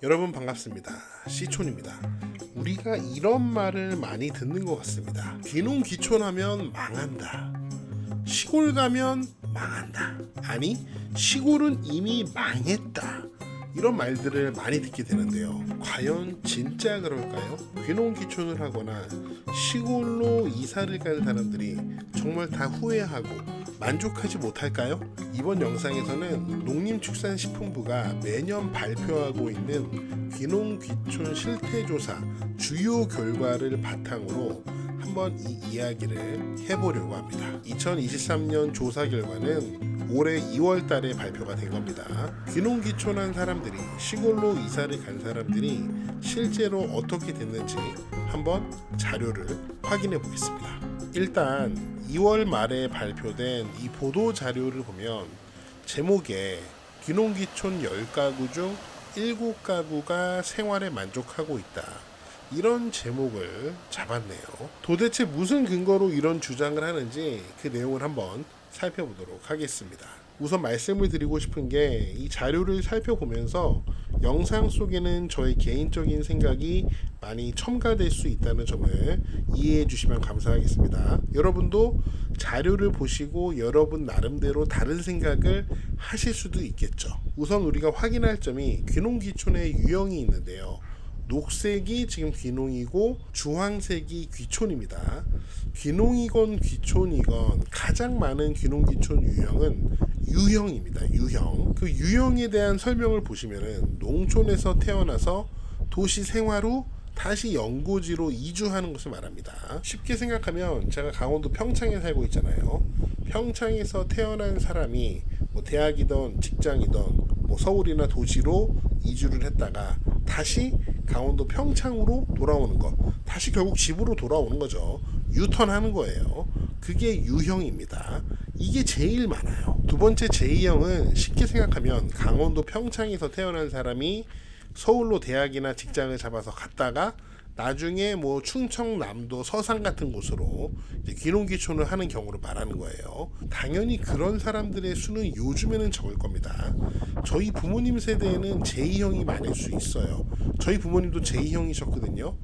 여러분 반갑습니다. 시촌입니다. 우리가 이런 말을 많이 듣는 것 같습니다. 귀농 귀촌하면 망한다. 시골 가면 망한다. 아니, 시골은 이미 망했다. 이런 말들을 많이 듣게 되는데요. 과연 진짜 그럴까요? 귀농 귀촌을 하거나 시골로 이사를 간 사람들이 정말 다 후회하고 만족하지 못할까요? 이번 영상에서는 농림축산식품부가 매년 발표하고 있는 귀농 귀촌 실태조사 주요 결과를 바탕으로 한번 이 이야기를 해보려고 합니다. 2023년 조사 결과는 올해 2월 달에 발표가 된 겁니다. 귀농 귀촌한 사람들이, 시골로 이사를 간 사람들이 실제로 어떻게 됐는지 한번 자료를 확인해 보겠습니다. 일단 2월 말에 발표된 이 보도 자료를 보면 제목에 귀농 귀촌 10가구 중 7가구가 생활에 만족하고 있다, 이런 제목을 잡았네요. 도대체 무슨 근거로 이런 주장을 하는지 그 내용을 한번 살펴보도록 하겠습니다. 우선 말씀을 드리고 싶은 게, 이 자료를 살펴보면서 영상 속에는 저의 개인적인 생각이 많이 첨가될 수 있다는 점을 이해해 주시면 감사하겠습니다. 여러분도 자료를 보시고 여러분 나름대로 다른 생각을 하실 수도 있겠죠. 우선 우리가 확인할 점이 귀농 귀촌의 유형이 있는데요. 녹색이 지금 귀농이고 주황색이 귀촌입니다. 귀농이건 귀촌이건 가장 많은 귀농 귀촌 유형은 유형입니다. 유형. 그 유형에 대한 설명을 보시면은 농촌에서 태어나서 도시 생활 후 다시 연고지로 이주하는 것을 말합니다. 쉽게 생각하면 제가 강원도 평창에 살고 있잖아요. 평창에서 태어난 사람이 대학이든 직장이든 서울이나 도시로 이주를 했다가 다시 강원도 평창으로 돌아오는 것, 다시 결국 집으로 돌아오는 거죠. 유턴하는 거예요. 그게 유형입니다. 이게 제일 많아요. 두 번째 제2형은 쉽게 생각하면 강원도 평창에서 태어난 사람이 서울로 대학이나 직장을 잡아서 갔다가 나중에 충청남도 서산 같은 곳으로 귀농 귀촌을 하는 경우를 말하는 거예요. 당연히 그런 사람들의 수는 요즘에는 적을 겁니다. 저희 부모님 세대에는 제2형이 많을 수 있어요. 저희 부모님도 제2형이셨거든요.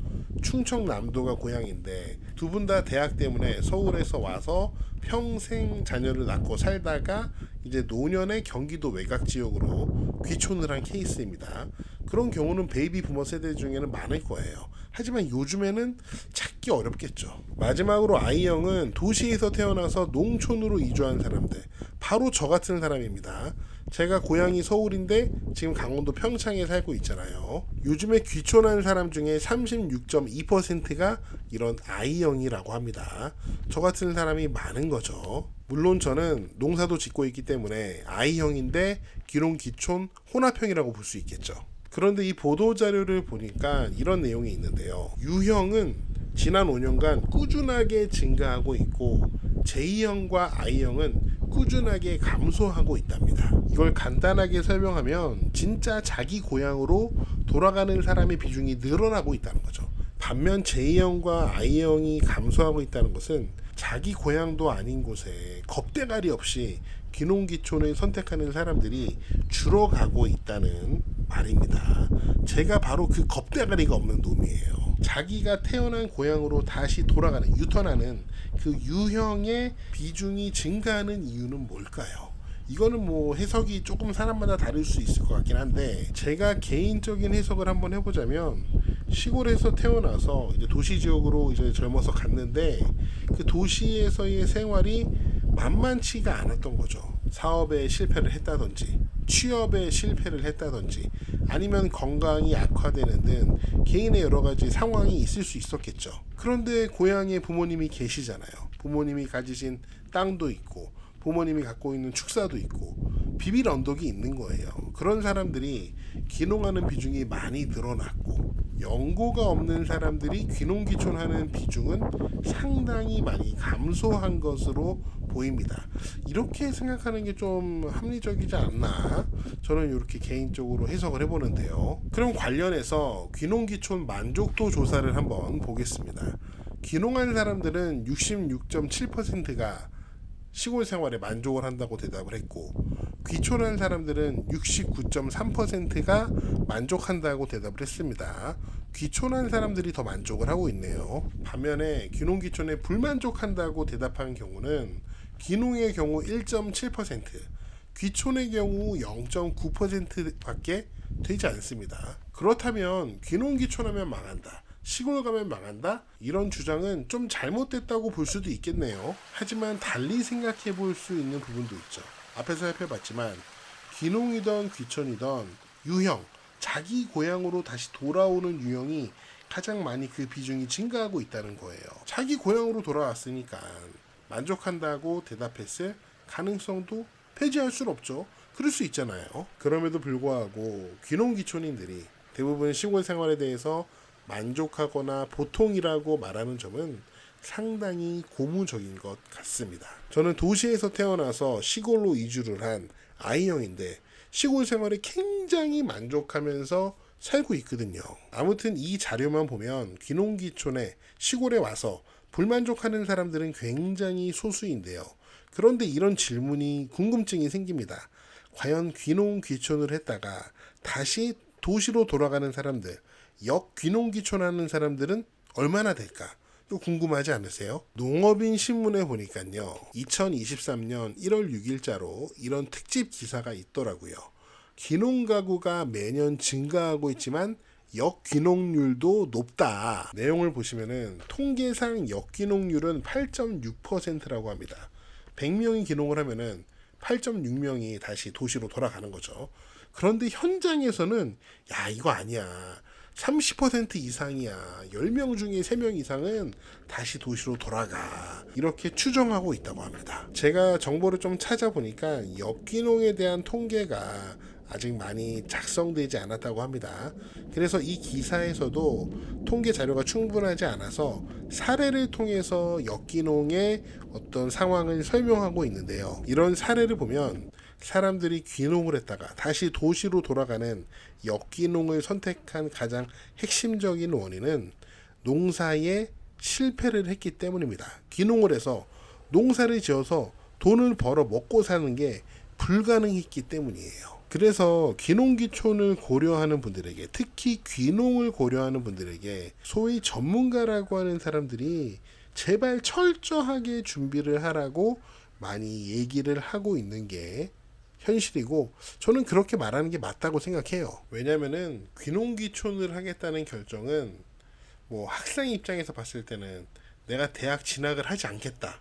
충청남도가 고향인데 두 분 다 대학 때문에 서울에서 와서 평생 자녀를 낳고 살다가 이제 노년에 경기도 외곽 지역으로 귀촌을 한 케이스입니다. 그런 경우는 베이비 부머 세대 중에는 많을 거예요. 하지만 요즘에는 찾기 어렵겠죠. 마지막으로 I형은 도시에서 태어나서 농촌으로 이주한 사람들, 바로 저 같은 사람입니다. 제가 고향이 서울인데 지금 강원도 평창에 살고 있잖아요. 요즘에 귀촌한 사람 중에 36.2%가 이런 I형이라고 합니다. 저 같은 사람이 많은 거죠. 물론 저는 농사도 짓고 있기 때문에 I형인데 귀농 귀촌 혼합형이라고 볼 수 있겠죠. 그런데 이 보도자료를 보니까 이런 내용이 있는데요. U형은 지난 5년간 꾸준하게 증가하고 있고 J형과 I형은 꾸준하게 감소하고 있답니다. 이걸 간단하게 설명하면 진짜 자기 고향으로 돌아가는 사람의 비중이 늘어나고 있다는 거죠. 반면 J형과 I형이 감소하고 있다는 것은 자기 고향도 아닌 곳에 겁대가리 없이 귀농 귀촌을 선택하는 사람들이 줄어가고 있다는 말입니다. 제가 바로 그 겁대가리가 없는 놈이에요. 자기가 태어난 고향으로 다시 돌아가는, 유턴하는 그 유형의 비중이 증가하는 이유는 뭘까요? 이거는 해석이 조금 사람마다 다를 수 있을 것 같긴 한데, 제가 개인적인 해석을 한번 해보자면, 시골에서 태어나서 이제 도시 지역으로 이제 젊어서 갔는데 그 도시에서의 생활이 만만치가 않았던 거죠. 사업에 실패를 했다든지 취업에 실패를 했다든지 아니면 건강이 악화되는 등 개인의 여러 가지 상황이 있을 수 있었겠죠. 그런데 고향에 부모님이 계시잖아요. 부모님이 가지신 땅도 있고 부모님이 갖고 있는 축사도 있고 비빌 언덕이 있는 거예요. 그런 사람들이 귀농하는 비중이 많이 늘어났고 연고가 없는 사람들이 귀농 귀촌하는 비중은 상당히 많이 감소한 것으로 보입니다. 이렇게 생각하는 게 좀 합리적이지 않나, 저는 이렇게 개인적으로 해석을 해보는데요. 그럼 관련해서 귀농 귀촌 만족도 조사를 한번 보겠습니다. 귀농한 사람들은 66.7%가 시골 생활에 만족을 한다고 대답을 했고, 귀촌한 사람들은 69.3%가 만족한다고 대답을 했습니다. 귀촌한 사람들이 더 만족을 하고 있네요. 반면에 귀농귀촌에 불만족한다고 대답한 경우는 귀농의 경우 1.7%, 귀촌의 경우 0.9%밖에 되지 않습니다. 그렇다면 귀농귀촌하면 망한다, 시골 가면 망한다? 이런 주장은 좀 잘못됐다고 볼 수도 있겠네요. 하지만 달리 생각해 볼 수 있는 부분도 있죠. 앞에서 살펴봤지만 귀농이던 귀촌이던 유형, 자기 고향으로 다시 돌아오는 유형이 가장 많이 그 비중이 증가하고 있다는 거예요. 자기 고향으로 돌아왔으니까 만족한다고 대답했을 가능성도 폐지할 수는 없죠. 그럴 수 있잖아요. 그럼에도 불구하고 귀농귀촌인들이 대부분 시골 생활에 대해서 만족하거나 보통이라고 말하는 점은 상당히 고무적인 것 같습니다. 저는 도시에서 태어나서 시골로 이주를 한 I형인데 시골 생활에 굉장히 만족하면서 살고 있거든요. 아무튼 이 자료만 보면 귀농귀촌에 시골에 와서 불만족하는 사람들은 굉장히 소수인데요. 그런데 이런 질문이 궁금증이 생깁니다. 과연 귀농귀촌을 했다가 다시 도시로 돌아가는 사람들, 역귀농귀촌하는 사람들은 얼마나 될까? 또 궁금하지 않으세요? 농업인 신문에 보니까요, 2023년 1월 6일자로 이런 특집 기사가 있더라고요. 귀농가구가 매년 증가하고 있지만 역귀농률도 높다. 내용을 보시면은 통계상 역귀농률은 8.6%라고 합니다. 100명이 귀농을 하면은 8.6명이 다시 도시로 돌아가는 거죠. 그런데 현장에서는 야, 이거 아니야, 30% 이상이야, 10명 중에 3명 이상은 다시 도시로 돌아가, 이렇게 추정하고 있다고 합니다. 제가 정보를 좀 찾아보니까 역귀농에 대한 통계가 아직 많이 작성되지 않았다고 합니다. 그래서 이 기사에서도 통계 자료가 충분하지 않아서 사례를 통해서 역귀농의 어떤 상황을 설명하고 있는데요. 이런 사례를 보면 사람들이 귀농을 했다가 다시 도시로 돌아가는 역귀농을 선택한 가장 핵심적인 원인은 농사에 실패를 했기 때문입니다. 귀농을 해서 농사를 지어서 돈을 벌어 먹고 사는 게 불가능했기 때문이에요. 그래서 귀농귀촌을 고려하는 분들에게, 특히 귀농을 고려하는 분들에게 소위 전문가라고 하는 사람들이 제발 철저하게 준비를 하라고 많이 얘기를 하고 있는 게 현실이고, 저는 그렇게 말하는 게 맞다고 생각해요. 왜냐면은 귀농귀촌을 하겠다는 결정은 뭐 학생 입장에서 봤을 때는 내가 대학 진학을 하지 않겠다,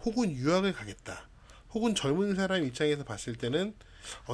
혹은 유학을 가겠다, 혹은 젊은 사람 입장에서 봤을 때는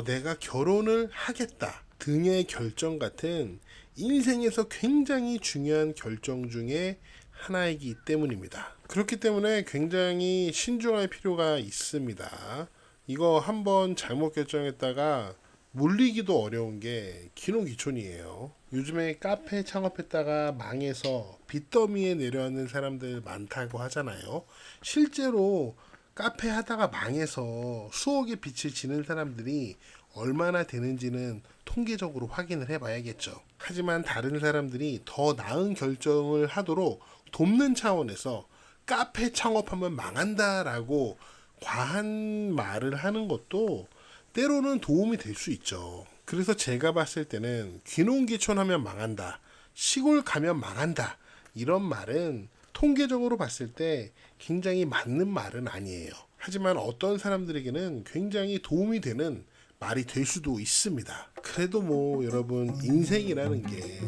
내가 결혼을 하겠다 등의 결정 같은 인생에서 굉장히 중요한 결정 중에 하나이기 때문입니다. 그렇기 때문에 굉장히 신중할 필요가 있습니다. 이거 한번 잘못 결정했다가 물리기도 어려운 게 귀농귀촌이에요. 요즘에 카페 창업했다가 망해서 빚더미에 내려앉는 사람들 많다고 하잖아요. 실제로 카페 하다가 망해서 수억의 빚을 지는 사람들이 얼마나 되는지는 통계적으로 확인을 해봐야겠죠. 하지만 다른 사람들이 더 나은 결정을 하도록 돕는 차원에서 카페 창업하면 망한다라고 과한 말을 하는 것도 때로는 도움이 될 수 있죠. 그래서 제가 봤을 때는 귀농귀촌하면 망한다, 시골 가면 망한다, 이런 말은 통계적으로 봤을 때 굉장히 맞는 말은 아니에요. 하지만 어떤 사람들에게는 굉장히 도움이 되는 말이 될 수도 있습니다. 그래도 뭐 여러분, 인생이라는 게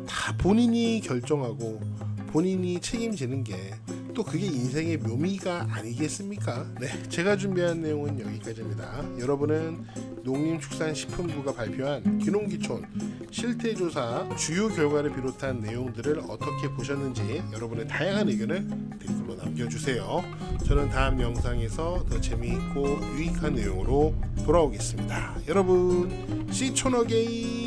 다 본인이 결정하고 본인이 책임지는 게 또 그게 인생의 묘미가 아니겠습니까? 네, 제가 준비한 내용은 여기까지입니다. 여러분은 농림축산식품부가 발표한 귀농귀촌 실태조사 주요 결과를 비롯한 내용들을 어떻게 보셨는지 여러분의 다양한 의견을 댓글로 남겨주세요. 저는 다음 영상에서 더 재미있고 유익한 내용으로 돌아오겠습니다. 여러분, 시촌어게인